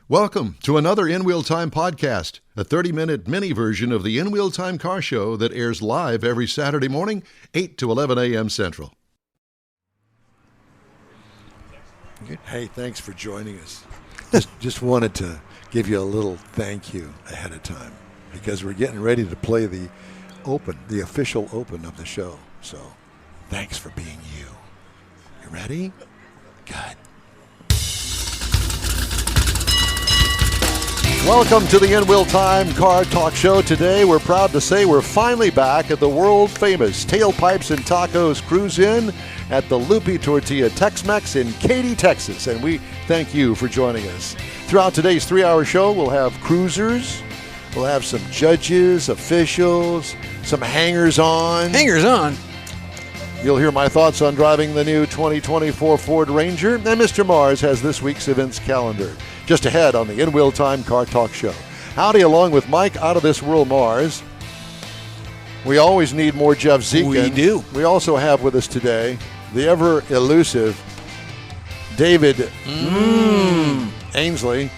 Welcome to another In Wheel Time podcast, a 30-minute mini version of the In Wheel Time car show that airs live every Saturday morning, 8 to 11 a.m. Central. Hey, thanks for joining us. Just wanted to give you a little thank you ahead of time because we're getting ready to play the official open of the show. So thanks for being you. You ready? Good. Welcome to the In Wheel Time Car Talk Show. Today, we're proud to say we're finally back at the world-famous Tailpipes and Tacos Cruise-In at the Loopy Tortilla Tex-Mex in Katy, Texas. And we thank you for joining us. Throughout today's 3-hour show, we'll have cruisers, we'll have some judges, officials, some hangers-on. Hangers-on? You'll hear my thoughts on driving the new 2024 Ford Ranger, and Mr. Mars has this week's events calendar. Just ahead on the In Wheel Time Car Talk Show. Howdy, along with Mike Out of This World Mars. We always need more Jeff Zekin. We do. We also have with us today the ever-elusive David Ainsley.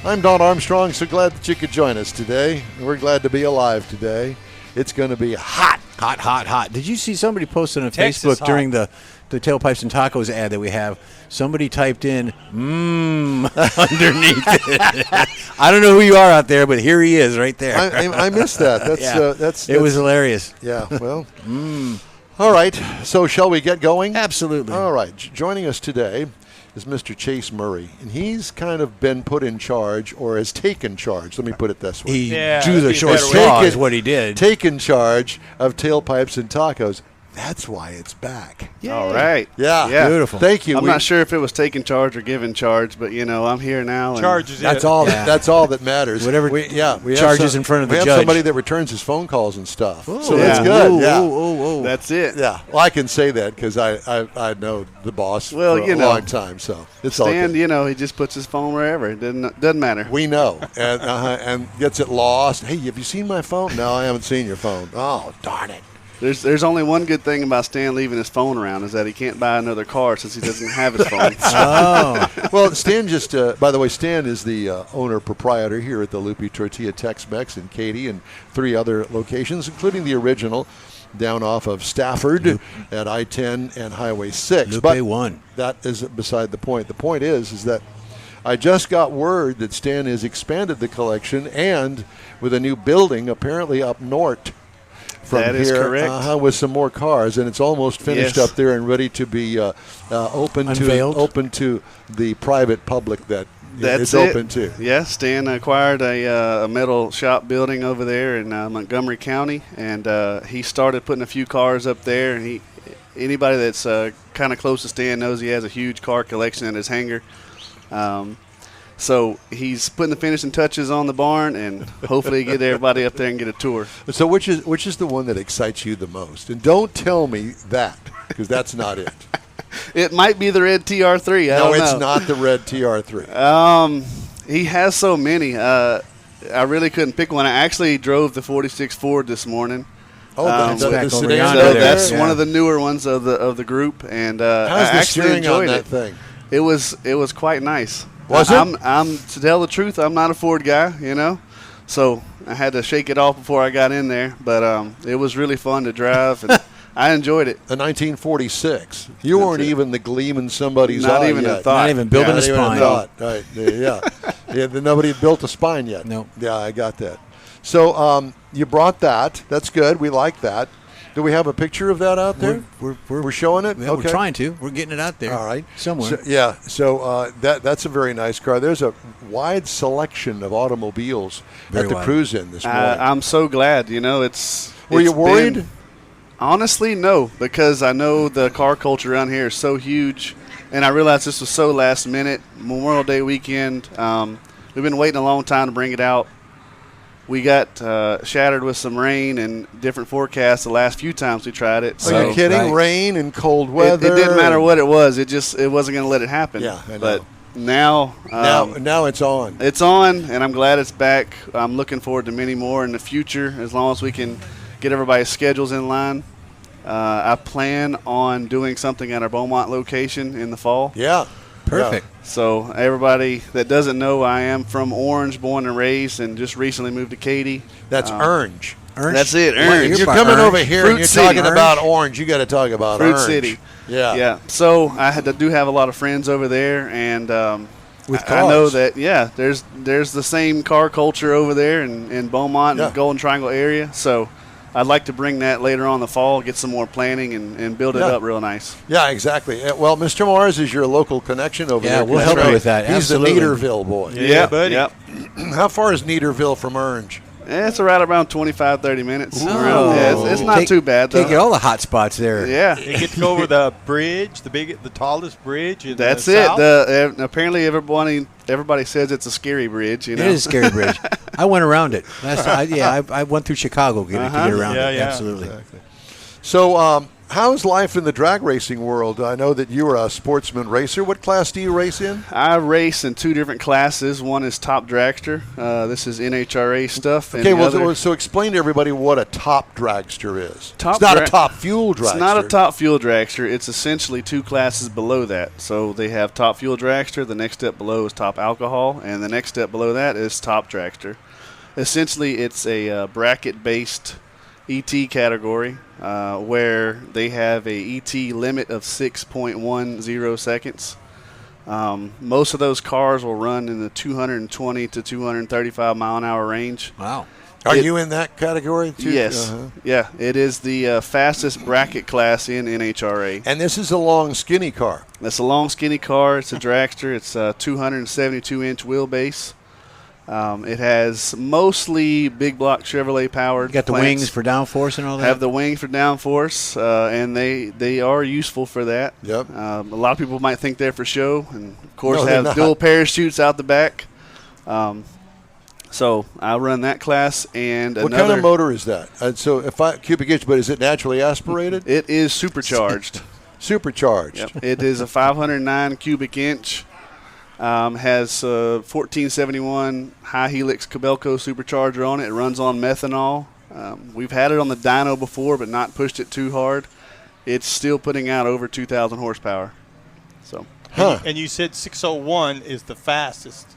I'm Don Armstrong, so glad that you could join us today. We're glad to be alive today. It's going to be hot. Hot, hot, hot. Did you see somebody posted on Texas Facebook hot. during the Tailpipes and Tacos ad that we have? Somebody typed in, underneath it. I don't know who you are out there, but here he is right there. I missed that. It was hilarious. Yeah, well. All right, so shall we get going? Absolutely. All right, joining us today is Mr. Chase Murray, and he's kind of been put in charge, or has taken charge. Let me put it this way. He Yeah, drew the that'd be short better straw way. is what he did. Taken charge of Tailpipes and Tacos. That's why it's back. All right. Yeah. Beautiful. Thank you. I'm not sure if it was taking charge or giving charge, but, I'm here now. Charges That's it. all. Yeah. That's all that matters. Whatever we have charges in front of the we have judge. somebody that returns his phone calls and stuff. Ooh. So Yeah. that's good. Ooh, yeah. ooh. That's it. Yeah. Well, I can say that because I know the boss Well, for a long time, so it's all Stan, good. he just puts his phone wherever. It doesn't matter. We know, and gets it lost. Hey, have you seen my phone? No, I haven't seen your phone. Oh, darn it. There's only one good thing about Stan leaving his phone around is that he can't buy another car since he doesn't have his phone. Oh. Well, Stan by the way, Stan is the owner-proprietor here at the Loopy Tortilla Tex-Mex in Katy and 3 other locations, including the original down off of Stafford at I-10 and Highway 6. Lupe But 1. that is beside the point. The point is that I just got word that Stan has expanded the collection and with a new building apparently up north. From That here, is correct. with some more cars, and it's almost finished Yes. up there and ready to be Unveiled. open to the private public that That's it's it. open to. Yeah, Stan acquired a metal shop building over there in Montgomery County, and he started putting a few cars up there. And anybody that's kind of close to Stan knows he has a huge car collection in his hangar. So he's putting the finishing touches on the barn, and hopefully get everybody up there and get a tour. So which is the one that excites you the most? And don't tell me that because that's not it. It might be the red TR3. I No, don't it's know. not the red TR3. He has so many. I really couldn't pick one. I actually drove the 46 Ford this morning. Oh, That's back over sedan yonder So there. that's Yeah. one of the newer ones of the group, and How's I the actually steering on enjoyed that it. thing? It was quite nice. Was it? I'm to tell the truth, I'm not a Ford guy, so I had to shake it off before I got in there. But it was really fun to drive, and I enjoyed it. A 1946. You That's weren't it. even the gleam in somebody's Not eye even a yet. thought. Not even building Not a even spine. thought. Right. Yeah. Nobody had built a spine yet. No. Yeah, I got that. So you brought that. That's good. We like that. Do we have a picture of that out there? We're showing it? Yeah, Okay. We're trying to. We're getting it out there. All right. Somewhere. So that's a very nice car. There's a wide selection of automobiles Very at the wide. Cruise-In this morning. I'm so glad. It's. Were you it's worried? been- honestly, no, because I know the car culture around here is so huge, and I realized this was so last minute. Memorial Day weekend. We've been waiting a long time to bring it out. We got shattered with some rain and different forecasts the last few times we tried it. Are you kidding? right. Rain and cold It weather. didn't matter what it was. It wasn't going to let it happen. Yeah, I know. But now, Now it's on. it's on, and I'm glad it's back. I'm looking forward to many more in the future, as long as we can get everybody's schedules in line. I plan on doing something at our Beaumont location in the fall. Yeah. Perfect. So everybody that doesn't know, I am from Orange, born and raised, and just recently moved to Katy. That's Orange. Orange? That's it, Well, Orange. You're by coming Orange. over here Fruit and you're City. talking about Orange. You got to talk about Fruit Orange. City. Yeah. Yeah. So I do have a lot of friends over there, and With I know cars. that there's the same car culture over there in Beaumont Yeah. and Golden Triangle area. So I'd like to bring that later on in the fall, get some more planning, and build it Yeah. up real nice. Yeah, exactly. Well, Mr. Mars is your local connection over Yeah, there. we'll That's help you right. with that. He's Absolutely. the Neaterville boy. Yeah, buddy. Yep. How far is Neaterville from Orange? It's around 25, 30 minutes. Oh. Yeah, it's not too bad, though. Can't get all the hot spots there. Yeah. You get to go over the bridge, the tallest bridge in That's the it. South. Apparently, everybody says it's a scary bridge. You know, It is a scary bridge. I went around it. I went through Chicago to get around Yeah, it. yeah. Absolutely. So, how's life in the drag racing world? I know that you are a sportsman racer. What class do you race in? I race in two different classes. One is top dragster. This is NHRA stuff. And Okay, the other, so explain to everybody what a top dragster is. Top it's not a dra- top fuel dragster. It's not a top fuel dragster. It's essentially two classes below that. So they have top fuel dragster. The next step below is top alcohol, and the next step below that is top dragster. Essentially, it's a bracket-based ET category where they have a ET limit of 6.10 seconds. Most of those cars will run in the 220 to 235 mile an hour range. Wow. Are you in that category too? Yes. Uh-huh. Yeah, it is the fastest bracket class in NHRA. And this is a long, skinny car. It's a long, skinny car. It's a dragster. It's a 272-inch wheelbase. It has mostly big block Chevrolet powered. You got the planks. wings for downforce and all that? Have the wings for downforce, and they are useful for that. Yep. A lot of people might think they're for show, and of course No, they're have not. dual parachutes out the back. So I run that class, and What kind of motor is that? So cubic inch, but is it naturally aspirated? It is supercharged. Supercharged. Yep. It is a 509 cubic inch. Has 1471 high helix Cabelco supercharger on it. It runs on methanol. We've had it on the dyno before, but not pushed it too hard. It's still putting out over 2,000 horsepower. So, And you said 601 is the fastest.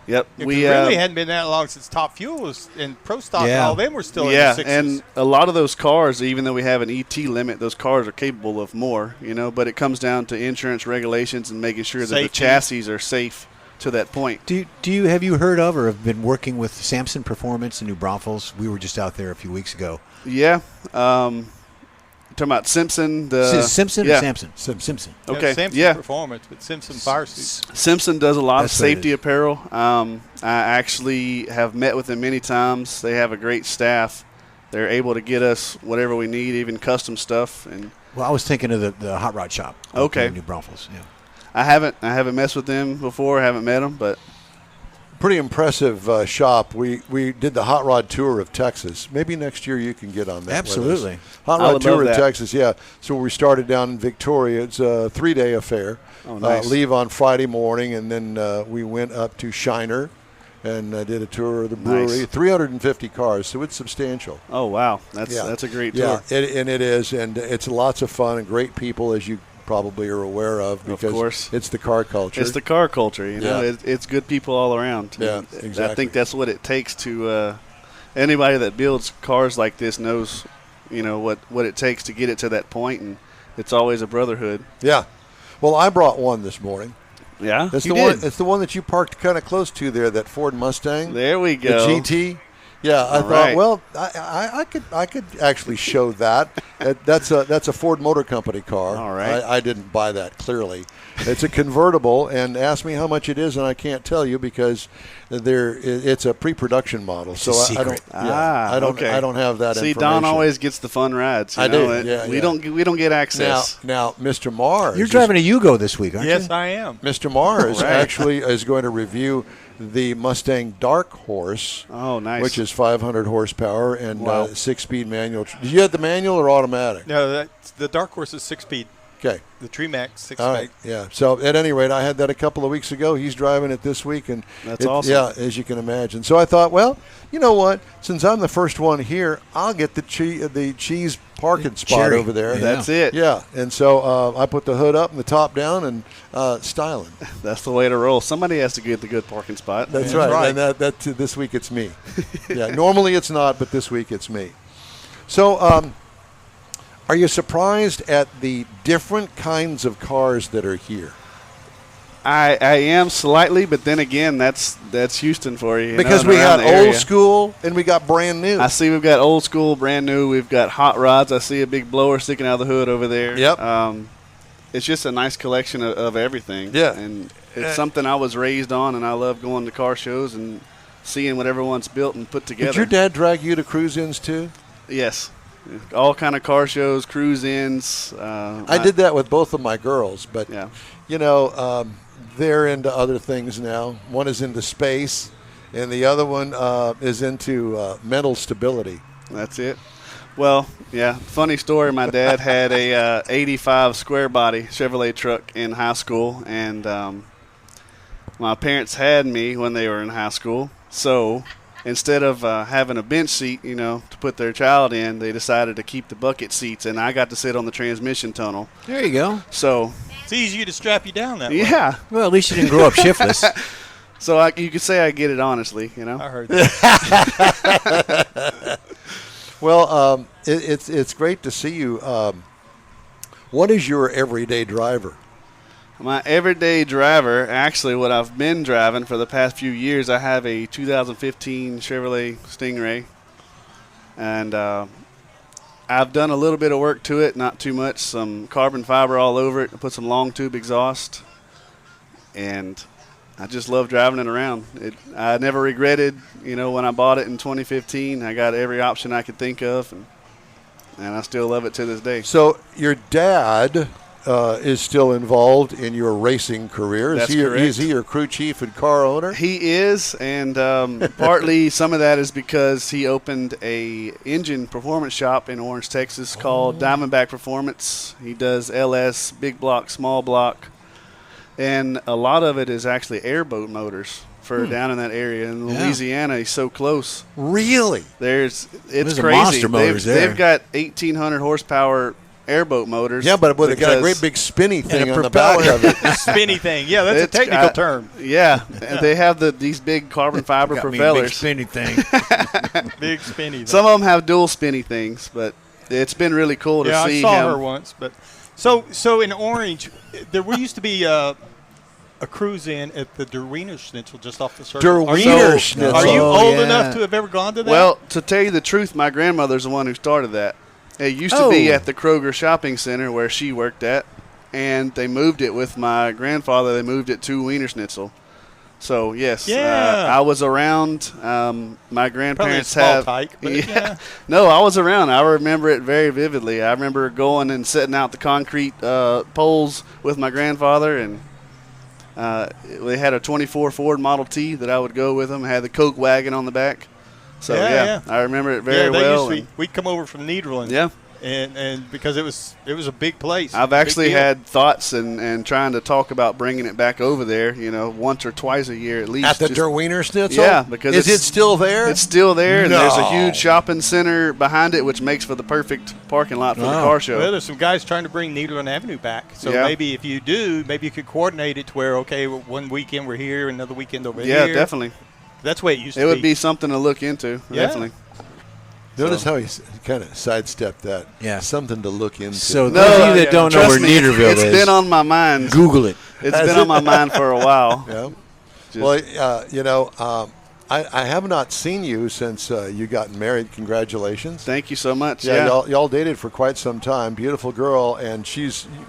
yep. It really hadn't been that long since Top Fuel was in Pro Stock. Yeah. All them were still in yeah, the sixes. and a lot of those cars, even though we have an ET limit, those cars are capable of more, but it comes down to insurance regulations and making sure that the Safety. chassis are safe to that point. Have you heard of or have been working with Samson Performance in New Braunfels? We were just out there a few weeks ago. Yeah. Talking about Simpson. Simpson yeah. or Samson? Simpson. Okay. Samson Yeah. Performance, but Simpson Fire Suits. Simpson does a lot That's of what it safety is. apparel. I actually have met with them many times. They have a great staff. They're able to get us whatever we need, even custom stuff. And Well, I was thinking of the Hot Rod Shop. out Okay. there in New Braunfels. Yeah. I haven't messed with them before. Haven't met them, but Pretty impressive shop. We did the hot rod tour of Texas. Maybe next year you can get on that with us. Absolutely. Hot I rod would tour love of that. Texas, yeah. So we started down in Victoria. It's a 3-day affair. Oh, nice. Leave on Friday morning, and then we went up to Shiner and did a tour of the brewery. Nice. 350 cars, so it's substantial. oh wow, that's a great tour. Yeah, it is, and it's lots of fun and great people, as you probably are aware of, because course. it's the car culture. It's the car culture, Yeah. It's good people all around. Yeah, And exactly. I think that's what it takes to anybody that builds cars like this knows, what it takes to get it to that point, and it's always a brotherhood. Yeah. Well, I brought one this morning. Yeah, It's you the one. did. It's the one that you parked kind of close to there. That Ford Mustang, There we the go. GT. Yeah, I All thought. right. Well, I could actually show that. That's a Ford Motor Company car. All right. I didn't buy that. Clearly, it's a convertible. And ask me how much it is, and I can't tell you because it's a pre-production model. It's so a I don't. secret. Yeah, I don't. Okay. I don't have that. See, information. Don always gets the fun rides. I do, yeah, we yeah. don't get access. Now, Mr. Mars. You're driving a Yugo this week, aren't you? Yes, I am. Mr. Mars Right. actually is going to review the Mustang Dark Horse, Oh, nice. which is 500 horsepower and Wow. 6-speed manual. Did you have the manual or automatic? No, the Dark Horse is 6-speed. Okay. The Tremax 6 All right, yeah. So at any rate, I had that a couple of weeks ago. He's driving it this week, and That's awesome. Yeah, as you can imagine. So I thought, well, you know what? Since I'm the first one here, I'll get the cheese parking spot Cherry. over there. Yeah. That's it. Yeah, and so I put the hood up and the top down and styling. That's the way to roll. Somebody has to get the good parking spot. That's right. And that this week it's me. Yeah, normally it's not, but this week it's me. So. Are you surprised at the different kinds of cars that are here? I am slightly, but then again, that's Houston for you. Because we got old school and we got brand new. I see we've got old school, brand new. We've got hot rods. I see a big blower sticking out of the hood over there. Yep. It's just a nice collection of everything. Yeah. And it's something I was raised on, and I love going to car shows and seeing what everyone's built and put together. Did your dad drag you to cruise-ins too? Yes. All kind of car shows, cruise-ins. I did that with both of my girls, but Yeah. They're into other things now. One is into space, and the other one is into mental stability. That's it. Well, yeah, funny story. My dad had a 85 square body Chevrolet truck in high school, and my parents had me when they were in high school. So instead of having a bench seat, to put their child in, they decided to keep the bucket seats, and I got to sit on the transmission tunnel. There you go. So It's easier to strap you down that way. yeah, Well, at least you didn't grow up shiftless. so you could say I get it honestly, I heard that. Well, it's great to see you. What is your everyday driver? My everyday driver, actually what I've been driving for the past few years, I have a 2015 Chevrolet Stingray. And I've done a little bit of work to it, not too much. Some carbon fiber all over it. I put some long tube exhaust. And I just love driving it around. I never regretted, when I bought it in 2015. I got every option I could think of. And I still love it to this day. So your dad is still involved in your racing career. That's correct. Is he your crew chief and car owner? He is, and partly some of that is because he opened a engine performance shop in Orange, Texas called Diamondback Performance. He does LS, big block, small block, and a lot of it is actually airboat motors for down in that area. In Louisiana, he's so close. Really? It's Those are crazy. monster motors there. They've got 1,800 horsepower airboat motors. Yeah, but they got a great because- big spinny thing a on the back propeller. of it. Spinny thing. Yeah, that's It's a technical got- term. Yeah, and they have these big carbon fiber Got me a big propellers. spinny thing. Big spinny thing. Some of them have dual spinny things, but it's been really cool to Yeah, see I saw him. her once. But so in Orange, there used to be a cruise-in at the Der Wiener Schnitzel just off the circle. Der Wiener Schnitzel. Are you Oh, old yeah. enough to have ever gone to that? Well, to tell you the truth, my grandmother's the one who started that. It used to be Oh. at the Kroger Shopping Center where she worked at, and they moved it with my grandfather. They moved it to Wiener Schnitzel. So, yes, Yeah. I was around. My probably a grandparents small have. tyke, but yeah. No, I was around. I remember it very vividly. I remember going and setting out the concrete poles with my grandfather, and they had a 24 Ford Model T that I would go with them. It had the Coke wagon on the back. So, Yeah. I remember it very yeah, they well. used to we'd come over from Nederland. Yeah. And because it was a big place. I've Big actually deal. had thoughts and trying to talk about bringing it back over there, once or twice a year at least. At the Just- Der Wiener Schnitzel? Yeah, because is it still there? It's still there, and there's a No. huge shopping center behind it, which makes for the perfect parking lot for the car show. Well, there's some guys trying to bring Nederland Avenue back. So Yeah. maybe if you do, maybe you could coordinate it to where, okay, one weekend we're here, another weekend over Yeah, here. definitely. That's the way it used to It be. would be something to look into, Yeah. definitely. Notice how he kind of sidestepped that. Yeah. Something to look into. So No, those of you that don't know trust where me, Neederville it's is, been on my mind. Google it. It's Has been it? on my mind for a while. Yeah. Just- Well, I have not seen you since you got married. Congratulations. Thank you so much. Yeah, Yeah. y'all dated for quite some time. Beautiful girl, and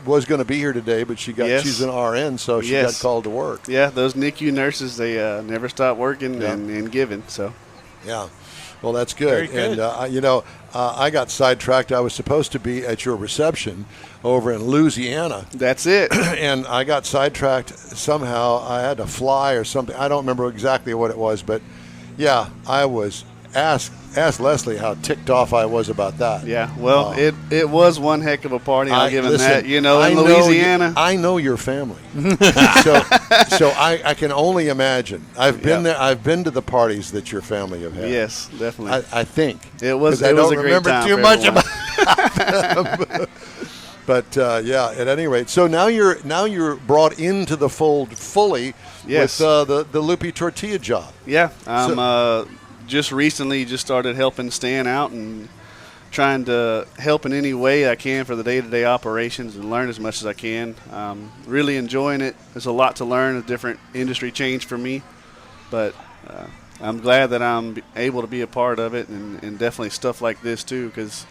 was going to be here today, but Yes. she's an RN, so she Yes. got called to work. Yeah, those NICU nurses, they never stop working Yeah. and giving. So Yeah. Well, that's good. Very good. And I got sidetracked. I was supposed to be at your reception over in Louisiana, that's it. and I got sidetracked somehow. I had to fly or something. I don't remember exactly what it was, but yeah, I was asked ask Leslie how ticked off I was about that. Yeah, well, it was one heck of a party. I'll give him that. You know, I in Louisiana. I know your family, so I can only imagine. I've been there. I've been to the parties that your family have had. Yes, definitely. I think it was. I It was don't a great remember time too for much everyone. about them. But at any rate, so now you're brought into the fold fully Yes. with the Loopy Tortilla job. Yeah, I'm just recently started helping Stan out and trying to help in any way I can for the day-to-day operations and learn as much as I can. Really enjoying it. There's a lot to learn, a different industry change for me, but I'm glad that I'm able to be a part of it, and definitely stuff like this too, because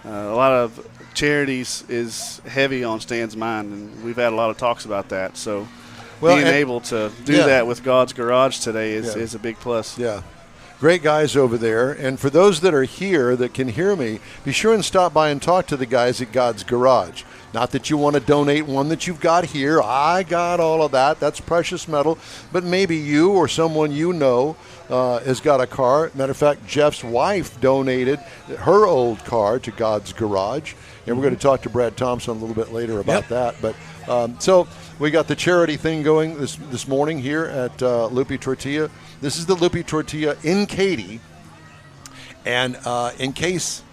a lot of charities is heavy on Stan's mind, and we've had a lot of talks about that. So being able to do that with God's Garage today is a big plus. Yeah. Great guys over there. And for those that are here that can hear me, be sure and stop by and talk to the guys at God's Garage. Not that you want to donate one that you've got here. I got all of that. That's precious metal. But maybe you or someone you know has got a car. Matter of fact, Jeff's wife donated her old car to God's Garage. And we're going to talk to Brad Thompson a little bit later about that. But so we got the charity thing going this morning here at Loopy Tortilla. This is the Loopy Tortilla in Katy. And in case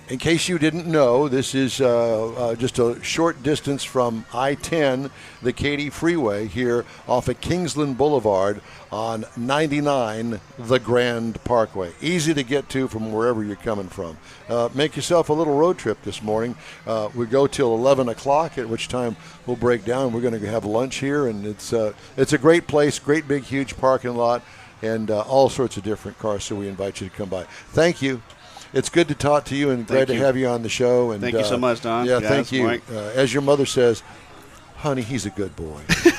you didn't know, this is just a short distance from I-10, the Katy Freeway, here off of Kingsland Boulevard on 99, the Grand Parkway. Easy to get to from wherever you're coming from. Make yourself a little road trip this morning. We go till 11 o'clock, at which time we'll break down. We're going to have lunch here, and it's a great place, great big huge parking lot, and all sorts of different cars, so we invite you to come by. Thank you. It's good to talk to you, and glad to have you on the show. And thank you so much, Don. Yeah, guys, thank you. As your mother says, honey, he's a good boy. So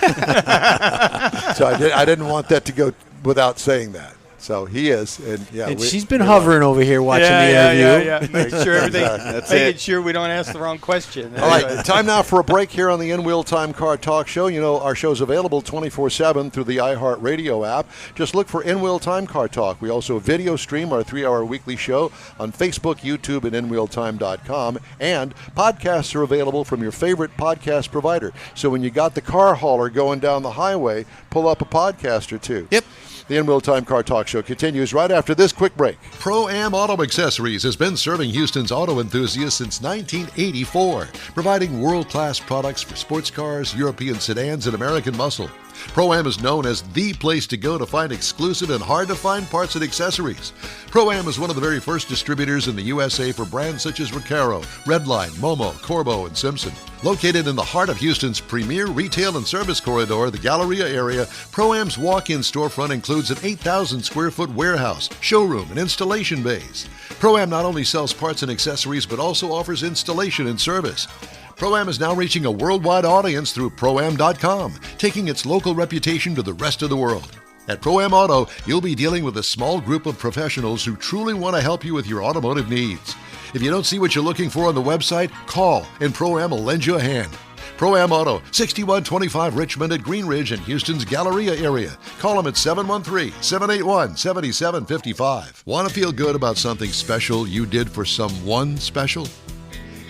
I didn't want that to go without saying that. So he is, and she's been hovering over here watching the interview. Yeah. Making sure everything. That's making sure we don't ask the wrong question. All right, time now for a break here on the In Wheel Time Car Talk Show. You know, our show's available 24/7 through the iHeartRadio app. Just look for In Wheel Time Car Talk. We also video stream our 3-hour weekly show on Facebook, YouTube, and InWheelTime.com. And podcasts are available from your favorite podcast provider. So when you got the car hauler going down the highway, pull up a podcast or two. Yep. The In Wheel Time Car Talk Show continues right after this quick break. Pro-Am Auto Accessories has been serving Houston's auto enthusiasts since 1984, providing world-class products for sports cars, European sedans, and American muscle. Pro-Am is known as the place to go to find exclusive and hard-to-find parts and accessories. Pro-Am is one of the very first distributors in the USA for brands such as Recaro, Redline, Momo, Corbo, and Simpson. Located in the heart of Houston's premier retail and service corridor, the Galleria area, Pro-Am's walk-in storefront includes an 8,000-square-foot warehouse, showroom, and installation bays. Pro-Am not only sells parts and accessories, but also offers installation and service. Pro-Am is now reaching a worldwide audience through Pro-Am.com, taking its local reputation to the rest of the world. At Pro-Am Auto, you'll be dealing with a small group of professionals who truly want to help you with your automotive needs. If you don't see what you're looking for on the website, call and Pro-Am will lend you a hand. Pro-Am Auto, 6125 Richmond at Green Ridge in Houston's Galleria area. Call them at 713-781-7755. Want to feel good about something special you did for someone special?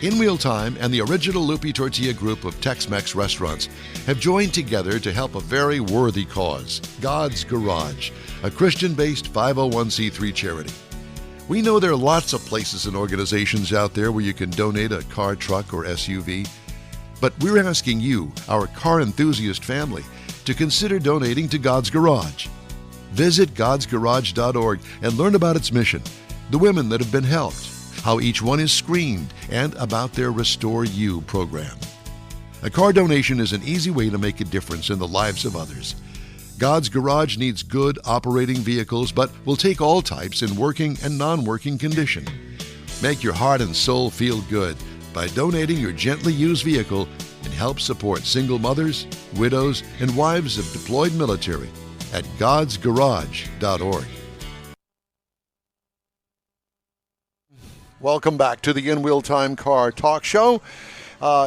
In Wheel Time and the original Loopy Tortilla group of Tex-Mex restaurants have joined together to help a very worthy cause, God's Garage, a Christian-based 501c3 charity. We know there are lots of places and organizations out there where you can donate a car, truck, or SUV, but we're asking you, our car enthusiast family, to consider donating to God's Garage. Visit godsgarage.org and learn about its mission, the women that have been helped, how each one is screened, and about their Restore You program. A car donation is an easy way to make a difference in the lives of others. God's Garage needs good operating vehicles, but will take all types in working and non-working condition. Make your heart and soul feel good by donating your gently used vehicle and help support single mothers, widows, and wives of deployed military at godsgarage.org. Welcome back to the In Wheel Time Car Talk Show.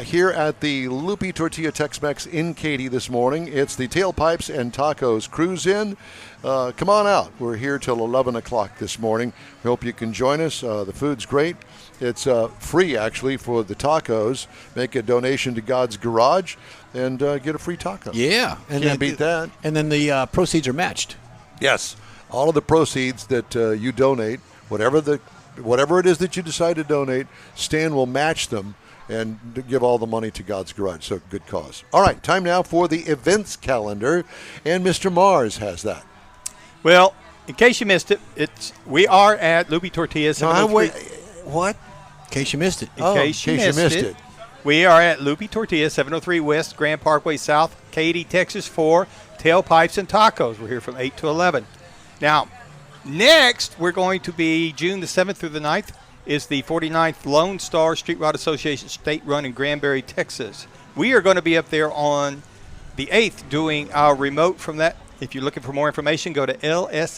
here at the Loopy Tortilla Tex-Mex in Katy this morning. It's the Tailpipes and Tacos Cruise-In. Come on out. We're here till 11 o'clock this morning. We hope you can join us. The food's great. It's free, actually, for the tacos. Make a donation to God's Garage and get a free taco. Yeah. Can't beat that. And then the proceeds are matched. Yes. All of the proceeds that you donate, whatever it is that you decide to donate, Stan will match them and give all the money to God's Garage. So good cause. All right, time now for the events calendar, and Mr. Mars has that. Well, in case you missed it, we are at Loopy Tortilla. What? In case you missed it. In case you missed it. We are at Loopy Tortilla, 703 West Grand Parkway South, Katy, Texas, for Tailpipes and Tacos. We're here from 8 to 11. Now, next, we're going to be June the 7th through the 9th, is the 49th Lone Star Street Rod Association State Run in Granbury, Texas. We are going to be up there on the 8th doing our remote from that. If you're looking for more information, go to lssra.org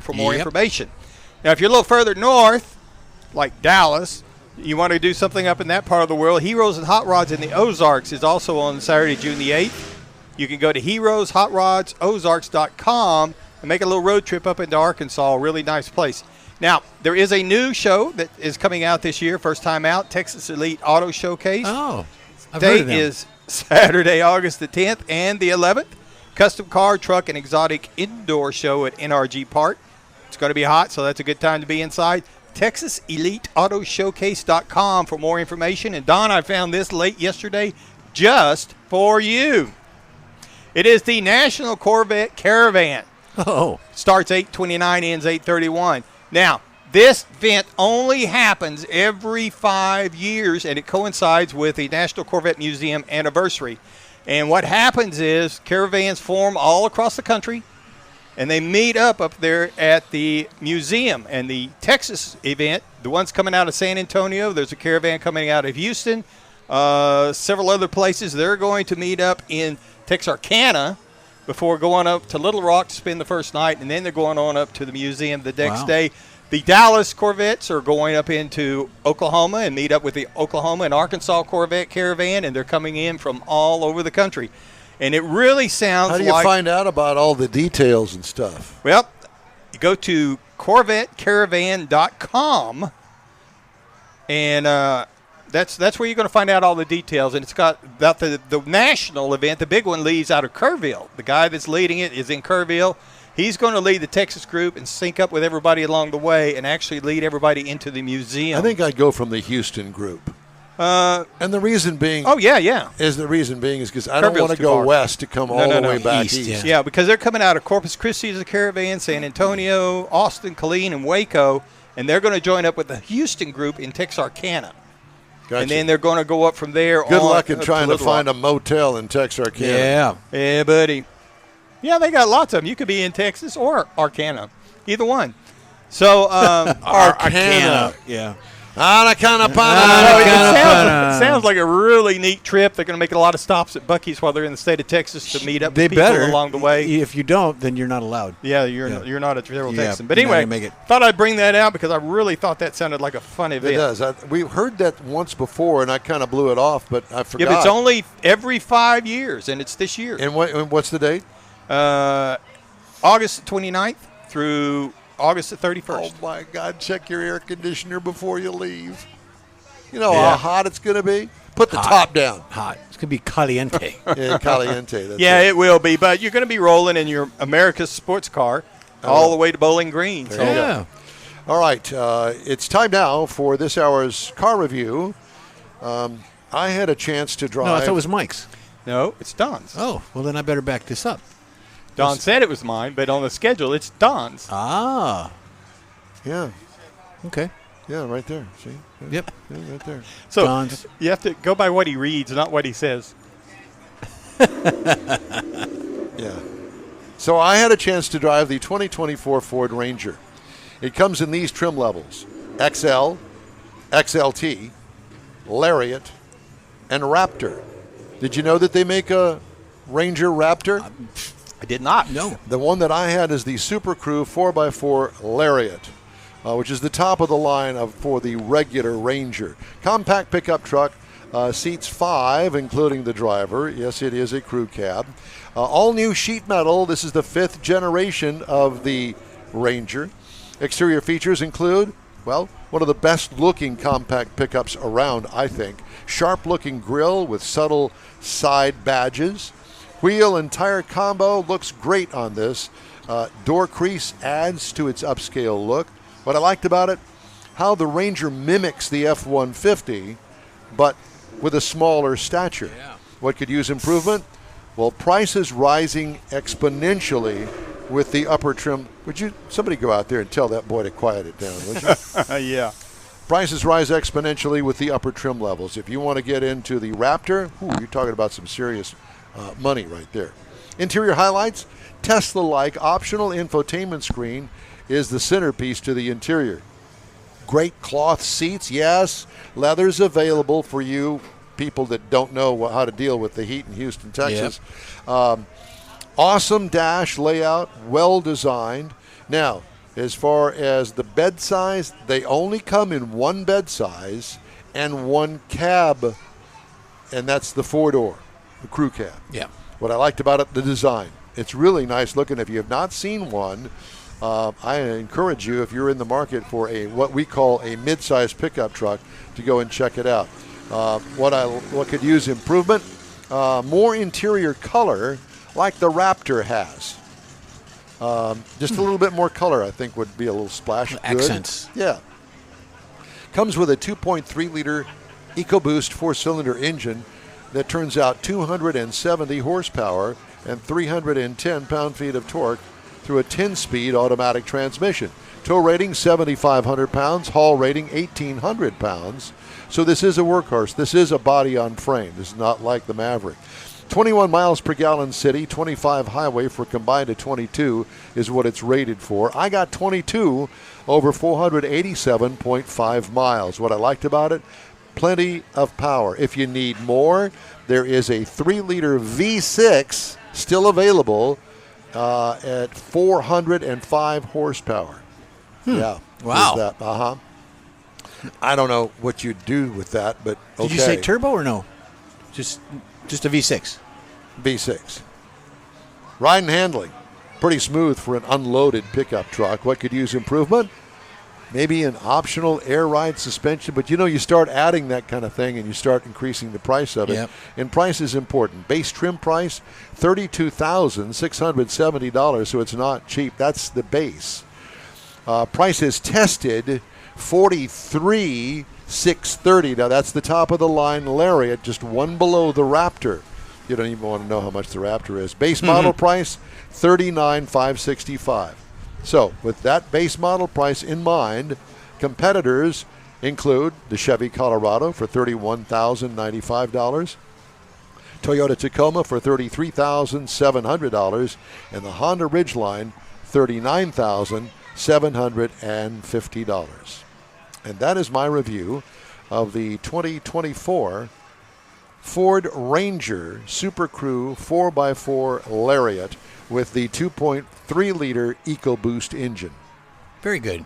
for more information. Now, if you're a little further north, like Dallas, you want to do something up in that part of the world, Heroes and Hot Rods in the Ozarks is also on Saturday, June the 8th. You can go to heroeshotrodsozarks.com and make a little road trip up into Arkansas. A really nice place. Now, there is a new show that is coming out this year, first time out, Texas Elite Auto Showcase. Oh, I've heard of them. Date is Saturday, August the 10th and the 11th. Custom car, truck, and exotic indoor show at NRG Park. It's going to be hot, so that's a good time to be inside. TexasEliteAutoShowcase.com for more information. And, Don, I found this late yesterday just for you. It is the National Corvette Caravan. Oh. Starts 8:29, ends 8:31. Now, this event only happens every 5 years, and it coincides with the National Corvette Museum anniversary. And what happens is caravans form all across the country, and they meet up there at the museum. And the Texas event, the ones coming out of San Antonio, there's a caravan coming out of Houston, several other places. They're going to meet up in Texarkana before going up to Little Rock to spend the first night, and then they're going on up to the museum the next day. The Dallas Corvettes are going up into Oklahoma and meet up with the Oklahoma and Arkansas Corvette Caravan, and they're coming in from all over the country. And it really sounds like... How do you find out about all the details and stuff? Well, you go to CorvetteCaravan.com, and that's where you're going to find out all the details. And it's got about the national event. The big one leaves out of Kerrville. The guy that's leading it is in Kerrville. He's going to lead the Texas group and sync up with everybody along the way and actually lead everybody into the museum. I think I'd go from the Houston group. And the reason being... Oh, yeah. is because I don't want to go west to come all the way back east. Yeah, because they're coming out of Corpus Christi as a caravan, San Antonio, Austin, Killeen, and Waco, and they're going to join up with the Houston group in Texarkana. Gotcha. And then they're going to go up from there. Good luck in trying to find a motel in Texarkana. Yeah, buddy. Yeah, they got lots of them. You could be in Texas or Arcana, either one. So, Arcana. Yeah. It sounds like a really neat trip. They're going to make a lot of stops at Buc-ee's while they're in the state of Texas to meet up with people along the way. If you don't, then you're not allowed. Yeah, you're not a travel Texan. But anyway, thought I'd bring that out because I really thought that sounded like a fun event. It does. We heard that once before, and I kind of blew it off, but I forgot. Yeah, but it's only every 5 years, and it's this year. And what's the date? August 29th through August the 31st. Oh, my God. Check your air conditioner before you leave. You know how hot it's going to be? Put the top down. Hot. It's going to be caliente. Yeah, caliente. That's it will be. But you're going to be rolling in your America's sports car all the way to Bowling Green. So. Yeah. All right. It's time now for this hour's car review. I had a chance to drive. No, I thought it was Mike's. No, it's Don's. Oh, well, then I better back this up. Don said it was mine, but on the schedule, it's Don's. Ah. Yeah. Okay. Yeah, right there. See? Yep. Yeah, right there. So Don's. You have to go by what he reads, not what he says. Yeah. So I had a chance to drive the 2024 Ford Ranger. It comes in these trim levels: XL, XLT, Lariat, and Raptor. Did you know that they make a Ranger Raptor? I did not. No. The one that I had is the Super Crew 4x4 Lariat. which is the top of the line for the regular Ranger. Compact pickup truck, seats 5, including the driver. Yes, it is a crew cab. All new sheet metal. This is the 5th generation of the Ranger. Exterior features include, well, one of the best looking compact pickups around, I think. Sharp looking grille with subtle side badges. Wheel and tire combo looks great on this. Door crease adds to its upscale look. What I liked about it, how the Ranger mimics the F-150, but with a smaller stature. Yeah. What could use improvement? Well, prices rising exponentially with the upper trim. Somebody go out there and tell that boy to quiet it down, would you? Yeah. Prices rise exponentially with the upper trim levels. If you want to get into the Raptor, you're talking about some serious money right there. Interior highlights, Tesla-like optional infotainment screen is the centerpiece to the interior. Great cloth seats, yes. Leather's available for you people that don't know how to deal with the heat in Houston, Texas. Yep. Awesome dash layout, well designed. Now, as far as the bed size, they only come in one bed size and one cab, and that's the 4-door, the crew cab. Yeah. What I liked about it, the design. It's really nice looking. If you have not seen one, I encourage you, if you're in the market for what we call a mid-size pickup truck, to go and check it out. What could use improvement? More interior color, like the Raptor has. Just a little bit more color, I think, would be a little splash. Good. Accents. Yeah. Comes with a 2.3-liter EcoBoost 4-cylinder engine that turns out 270 horsepower and 310 pound-feet of torque through a 10-speed automatic transmission. Tow rating 7,500 pounds, haul rating 1,800 pounds. So this is a workhorse. This is a body on frame. This is not like the Maverick. 21 miles per gallon city, 25 highway for combined of 22 is what it's rated for. I got 22 over 487.5 miles. What I liked about it, plenty of power. If you need more, there is a 3-liter V6 still available at 405 horsepower. Yeah. Wow. That. I don't know what you'd do with that, but okay. Did you say turbo or no? Just a V6. V6. Ride and handling, pretty smooth for an unloaded pickup truck. What could use improvement? Maybe an optional air ride suspension, but you start adding that kind of thing and you start increasing the price of it. Yep. And price is important. Base trim price, $32,670, so it's not cheap. That's the base. Price is tested, $43,630. Now that's the top of the line Lariat, just one below the Raptor. You don't even want to know how much the Raptor is. Base model price, $39,565. So with that base model price in mind, competitors include the Chevy Colorado for $31,095, Toyota Tacoma for $33,700, and the Honda Ridgeline, $39,750. And that is my review of the 2024 Ford Ranger Super Crew 4x4 Lariat with the 2.3-liter EcoBoost engine. Very good.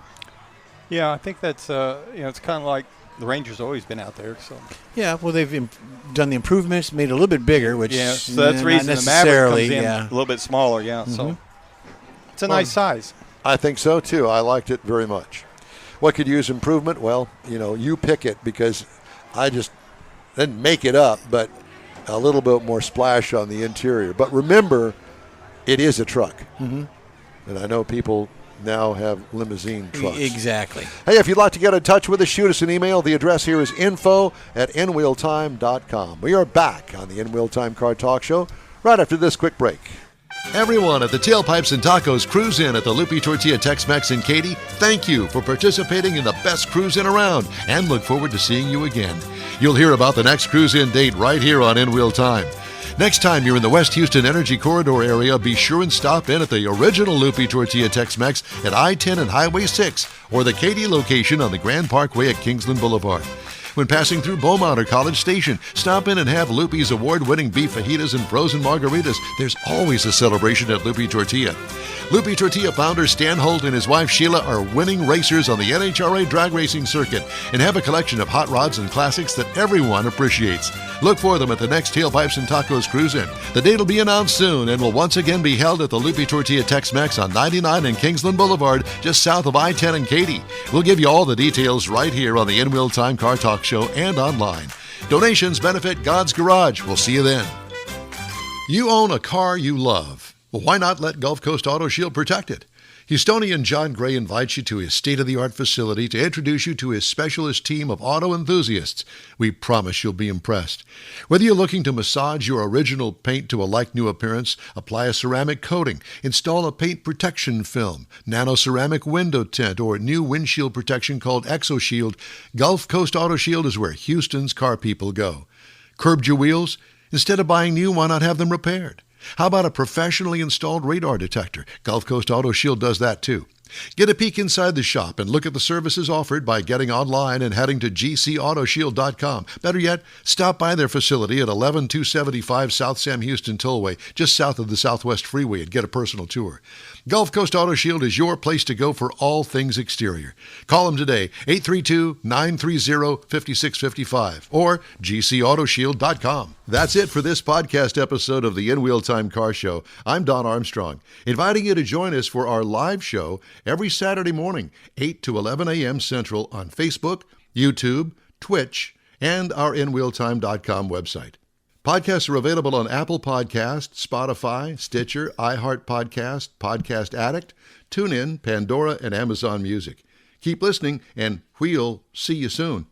Yeah, I think that's it's kind of like the Ranger's always been out there. So yeah, well, they've done the improvements, made it a little bit bigger, which so that's the reason the Maverick comes in a little bit smaller. Yeah, so it's a nice size. I think so too. I liked it very much. What could use improvement? Well, you pick it, because I just didn't make it up, but a little bit more splash on the interior. But remember, it is a truck. And I know people now have limousine trucks. Exactly. Hey, if you'd like to get in touch with us, shoot us an email. The address here is info@nwheeltime.com. We are back on the In-Wheel Time Car Talk Show right after this quick break. Everyone at the Tailpipes and Tacos Cruise-In at the Lupi Tortilla Tex-Mex in Katy, thank you for participating in the best cruise-in around, and look forward to seeing you again. You'll hear about the next cruise-in date right here on In-Wheel Time. Next time you're in the West Houston Energy Corridor area, be sure and stop in at the original Lupi Tortilla Tex-Mex at I-10 and Highway 6, or the Katy location on the Grand Parkway at Kingsland Boulevard. When passing through Beaumont or College Station, stop in and have Lupi's award-winning beef fajitas and frozen margaritas. There's always a celebration at Lupi Tortilla. Loopy Tortilla founder Stan Holt and his wife Sheila are winning racers on the NHRA drag racing circuit and have a collection of hot rods and classics that everyone appreciates. Look for them at the next Tailpipes and Tacos Cruise-In. The date will be announced soon and will once again be held at the Loopy Tortilla Tex-Mex on 99 and Kingsland Boulevard, just south of I-10 and Katy. We'll give you all the details right here on the In Wheel Time Car Talk Show and online. Donations benefit God's Garage. We'll see you then. You own a car you love. Well, why not let Gulf Coast Auto Shield protect it? Houstonian John Gray invites you to his state-of-the-art facility to introduce you to his specialist team of auto enthusiasts. We promise you'll be impressed. Whether you're looking to massage your original paint to a like-new appearance, apply a ceramic coating, install a paint protection film, nano-ceramic window tint, or new windshield protection called ExoShield, Gulf Coast Auto Shield is where Houston's car people go. Curbed your wheels? Instead of buying new, why not have them repaired? How about a professionally installed radar detector? Gulf Coast Auto Shield does that too. Get a peek inside the shop and look at the services offered by getting online and heading to gcautoshield.com. Better yet, stop by their facility at 11275 South Sam Houston Tollway, just south of the Southwest Freeway, and get a personal tour. Gulf Coast Auto Shield is your place to go for all things exterior. Call them today, 832-930-5655 or gcautoshield.com. That's it for this podcast episode of the In Wheel Time Car Show. I'm Don Armstrong, inviting you to join us for our live show every Saturday morning, 8 to 11 a.m. Central on Facebook, YouTube, Twitch, and our InWheelTime.com website. Podcasts are available on Apple Podcasts, Spotify, Stitcher, iHeart Podcast, Podcast Addict, TuneIn, Pandora, and Amazon Music. Keep listening, and we'll see you soon.